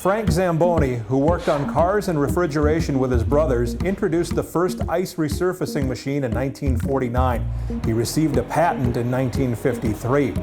Frank Zamboni, who worked on cars and refrigeration with his brothers, introduced the first ice resurfacing machine in 1949. He received a patent in 1953.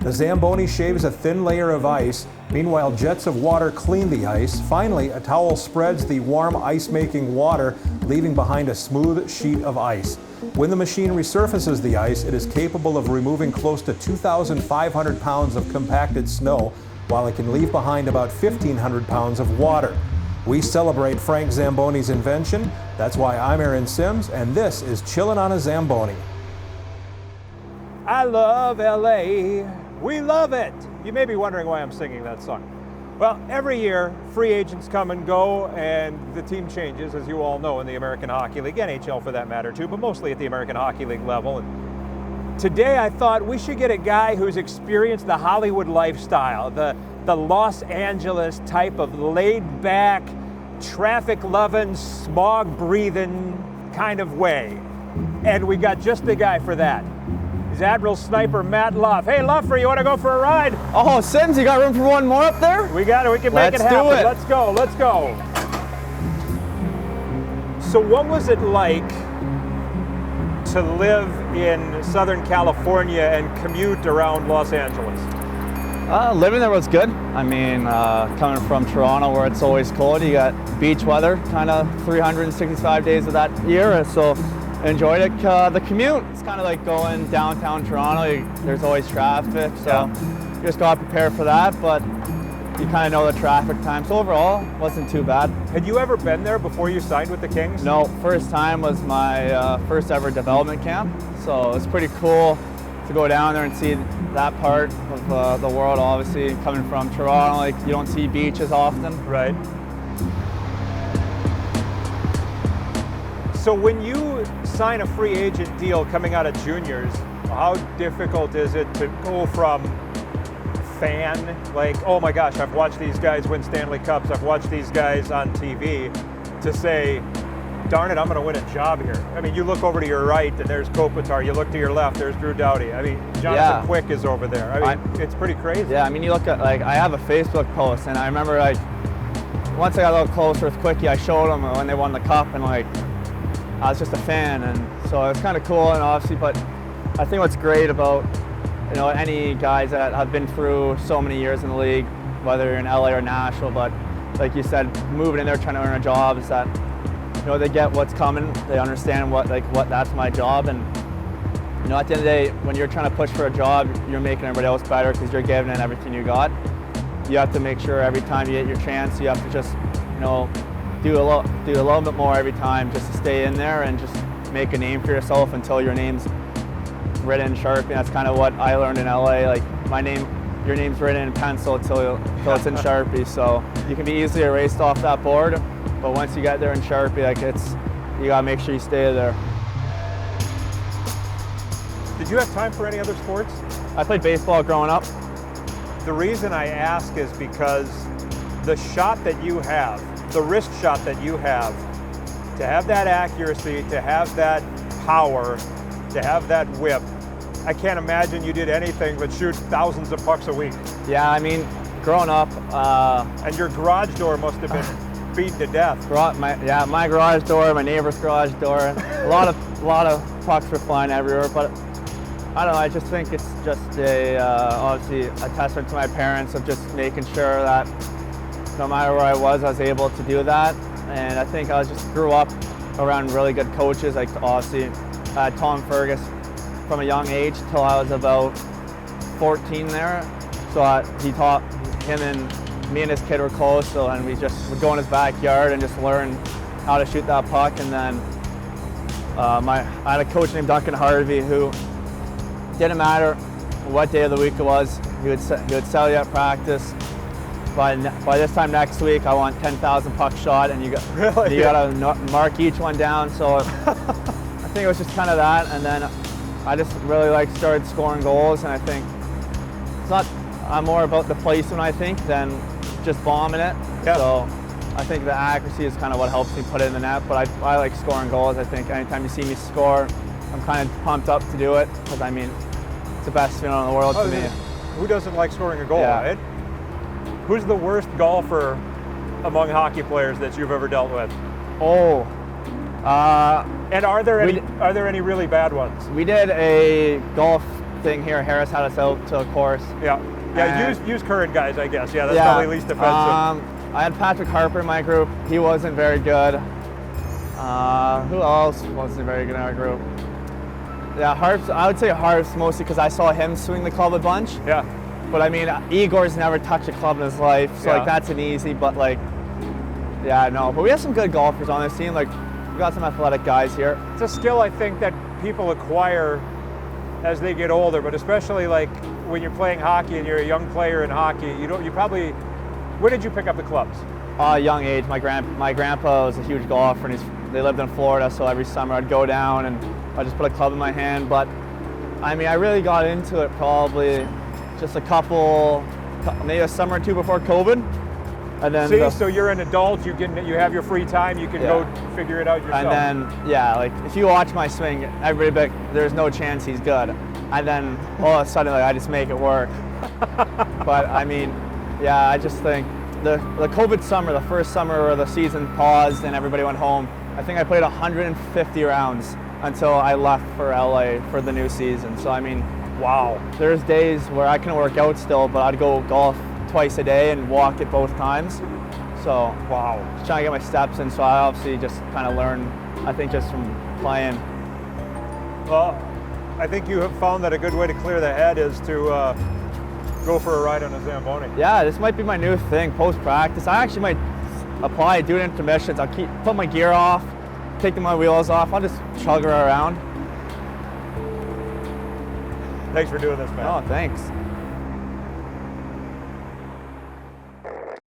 The Zamboni shaves a thin layer of ice. Meanwhile, jets of water clean the ice. Finally, a towel spreads the warm ice-making water, leaving behind a smooth sheet of ice. When the machine resurfaces the ice, it is capable of removing close to 2,500 pounds of compacted snow, while it can leave behind about 1,500 pounds of water. We celebrate Frank Zamboni's invention. That's why I'm Aaron Sims, and this is Chillin' on a Zamboni. I love LA. We love it. You may be wondering why I'm singing that song. Well, every year, free agents come and go, and the team changes, as you all know, in the American Hockey League, NHL for that matter too, but mostly at the American Hockey League level. And today I thought we should get a guy who's experienced the Hollywood lifestyle, the Los Angeles type of laid-back, traffic-loving, smog-breathing kind of way. And we got just the guy for that. He's Admiral Sniper Matt Luff. Hey, Luffer, you want to go for a ride? Oh, Sims, you got room for one more up there? We got it. We can make it happen. Let's go. Let's go. So what was it like to live in Southern California and commute around Los Angeles? Living there was good. I mean, coming from Toronto where it's always cold, you got beach weather kind of 365 days of that year, so enjoyed it. The commute, it's kind of like going downtown Toronto. There's always traffic, so you just got to prepare for that, but you kind of know the traffic time. So overall, wasn't too bad. Had you ever been there before you signed with the Kings? No, first time was my first ever development camp, so it's pretty cool to go down there and see that part of the world. Obviously, coming from Toronto, like you don't see beaches often. Right. So when you sign a free agent deal coming out of juniors, how difficult is it to go from fan, like, oh my gosh, I've watched these guys win Stanley Cups, I've watched these guys on TV, to say, darn it, I'm going to win a job here. I mean, you look over to your right and there's Kopitar, you look to your left, there's Drew Doughty. I mean, Jonathan Quick is over there. I mean, it's pretty crazy. Yeah, I mean, you look at, like, I have a Facebook post, and I remember, like, once I got a little closer with Quickie, I showed them when they won the cup, and, like, I was just a fan, and so it's kind of cool, and obviously, but I think what's great about, you know, any guys that have been through so many years in the league, whether you're in LA or Nashville, but like you said, moving in there trying to earn a job, is that, you know, they get what's coming, they understand what that's my job, and, you know, at the end of the day, when you're trying to push for a job, you're making everybody else better because you're giving it everything you got. You have to make sure every time you get your chance, you have to just, you know, do a little bit more every time just to stay in there and just make a name for yourself until your name's written in Sharpie. That's kind of what I learned in LA. Like your name's written in pencil until it's in Sharpie. So you can be easily erased off that board, but once you get there in Sharpie, like you gotta make sure you stay there. Did you have time for any other sports? I played baseball growing up. The reason I ask is because the shot that you have, the wrist shot that you have, to have that accuracy, to have that power, to have that whip, I can't imagine you did anything but shoot thousands of pucks a week. Yeah, I mean, growing up. And your garage door must have been beaten to death. My garage door, my neighbor's garage door, a lot of pucks were flying everywhere, but I don't know, I just think it's just obviously a testament to my parents of just making sure that no matter where I was able to do that. And I think I just grew up around really good coaches. Like obviously Tom Fergus from a young age till I was about 14 there. So he taught him, and me and his kid were close, so, and we just would go in his backyard and just learn how to shoot that puck. And then I had a coach named Duncan Harvey who didn't matter what day of the week it was, he would sell you at practice. By this time next week, I want 10,000 pucks shot, and you got to mark each one down. So I think it was just kind of that, and then I just really started scoring goals, and I think I'm more about the placement, I think, than just bombing it. Yep. So I think the accuracy is kind of what helps me put it in the net, but I like scoring goals. I think anytime you see me score, I'm kind of pumped up to do it, because I mean, it's the best feeling in the world to me. Who doesn't like scoring a goal, right? Who's the worst golfer among hockey players that you've ever dealt with? Oh, And are there any really bad ones? we did a golf thing here. Harris had us out to a course. Yeah. Use current guys, I guess. Yeah, that's probably least offensive. I had Patrick Harper in my group. He wasn't very good. Who else wasn't very good in our group? Yeah, Harps. I would say Harps mostly because I saw him swing the club a bunch. Yeah. But I mean, Igor's never touched a club in his life, so like that's an easy. But like, yeah, no. But we have some good golfers on this team. Like, we got some athletic guys here. It's a skill I think that people acquire as they get older, but especially like when you're playing hockey and you're a young player in hockey, you probably. When did you pick up the clubs? Young age. My grandpa was a huge golfer, and they lived in Florida, so every summer I'd go down and I'd just put a club in my hand. But I mean, I really got into it probably just maybe a summer or two before COVID. And then so you're an adult, you have your free time, you can go figure it out yourself. And then, like if you watch my swing, everybody be like, there's no chance he's good. And then all of a sudden, like, I just make it work. But I mean, yeah, I just think the COVID summer, the first summer where the season paused and everybody went home, I think I played 150 rounds until I left for LA for the new season. So I mean, wow. There's days where I can work out still, but I'd go golf twice a day and walk it both times. So wow, just trying to get my steps in. So I obviously just kind of learned, I think, just from playing. Well, I think you have found that a good way to clear the head is to go for a ride on a Zamboni. Yeah, this might be my new thing post-practice. I actually might apply, do it in intermissions. I'll put my gear off, taking my wheels off. I'll just chug her around. Thanks for doing this, man. Oh, thanks.